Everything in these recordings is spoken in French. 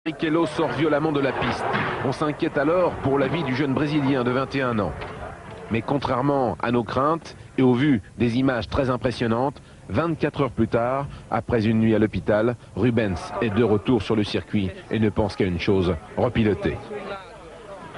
Barrichello sort violemment de la piste. On s'inquiète alors pour la vie du jeune Brésilien de 21 ans. Mais contrairement à nos craintes et au vu des images très impressionnantes, 24 heures plus tard, après une nuit à l'hôpital, Rubens est de retour sur le circuit et ne pense qu'à une chose, repiloter.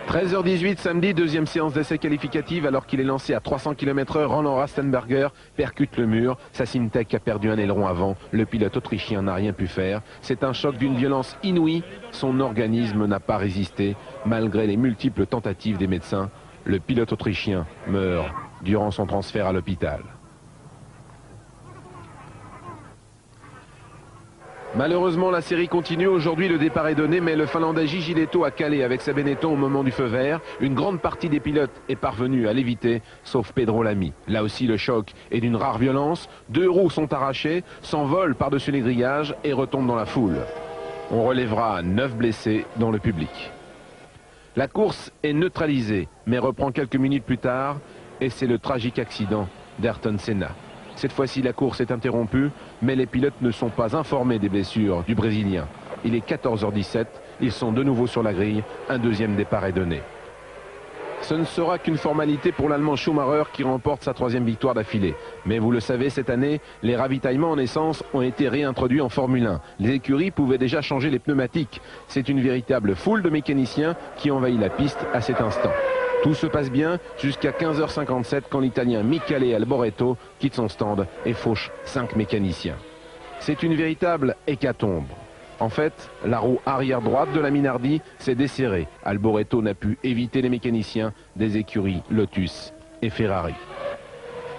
13h18 samedi, deuxième séance d'essai qualificative alors qu'il est lancé à 300 km/h. Roland Ratzenberger percute le mur. Sassintek a perdu un aileron avant. Le pilote autrichien n'a rien pu faire. C'est un choc d'une violence inouïe. Son organisme n'a pas résisté malgré les multiples tentatives des médecins. Le pilote autrichien meurt durant son transfert à l'hôpital. Malheureusement, la série continue. Aujourd'hui, le départ est donné, mais le Finlandais Gigi Lehto a calé avec sa Benetton au moment du feu vert. Une grande partie des pilotes est parvenue à l'éviter, sauf Pedro Lamy. Là aussi, le choc est d'une rare violence. 2 roues sont arrachées, s'envolent par-dessus les grillages et retombent dans la foule. On relèvera 9 blessés dans le public. La course est neutralisée, mais reprend quelques minutes plus tard, et c'est le tragique accident d'Ayrton Senna. Cette fois-ci, la course est interrompue, mais les pilotes ne sont pas informés des blessures du Brésilien. Il est 14h17, ils sont de nouveau sur la grille, un deuxième départ est donné. Ce ne sera qu'une formalité pour l'Allemand Schumacher qui remporte sa 3e victoire d'affilée. Mais vous le savez, cette année, les ravitaillements en essence ont été réintroduits en Formule 1. Les écuries pouvaient déjà changer les pneumatiques. C'est une véritable foule de mécaniciens qui envahit la piste à cet instant. Tout se passe bien jusqu'à 15h57 quand l'Italien Michele Alboreto quitte son stand et fauche 5 mécaniciens. C'est une véritable hécatombe. En fait, la roue arrière droite de la Minardi s'est desserrée. Alboreto n'a pu éviter les mécaniciens des écuries Lotus et Ferrari.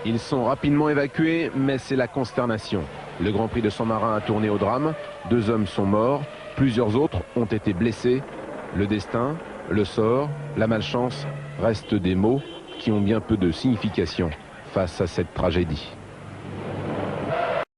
Ils sont rapidement évacués, mais c'est la consternation. Le Grand Prix de San Marin a tourné au drame. 2 hommes sont morts, plusieurs autres ont été blessés. Le destin, le sort, la malchance restent des mots qui ont bien peu de signification face à cette tragédie.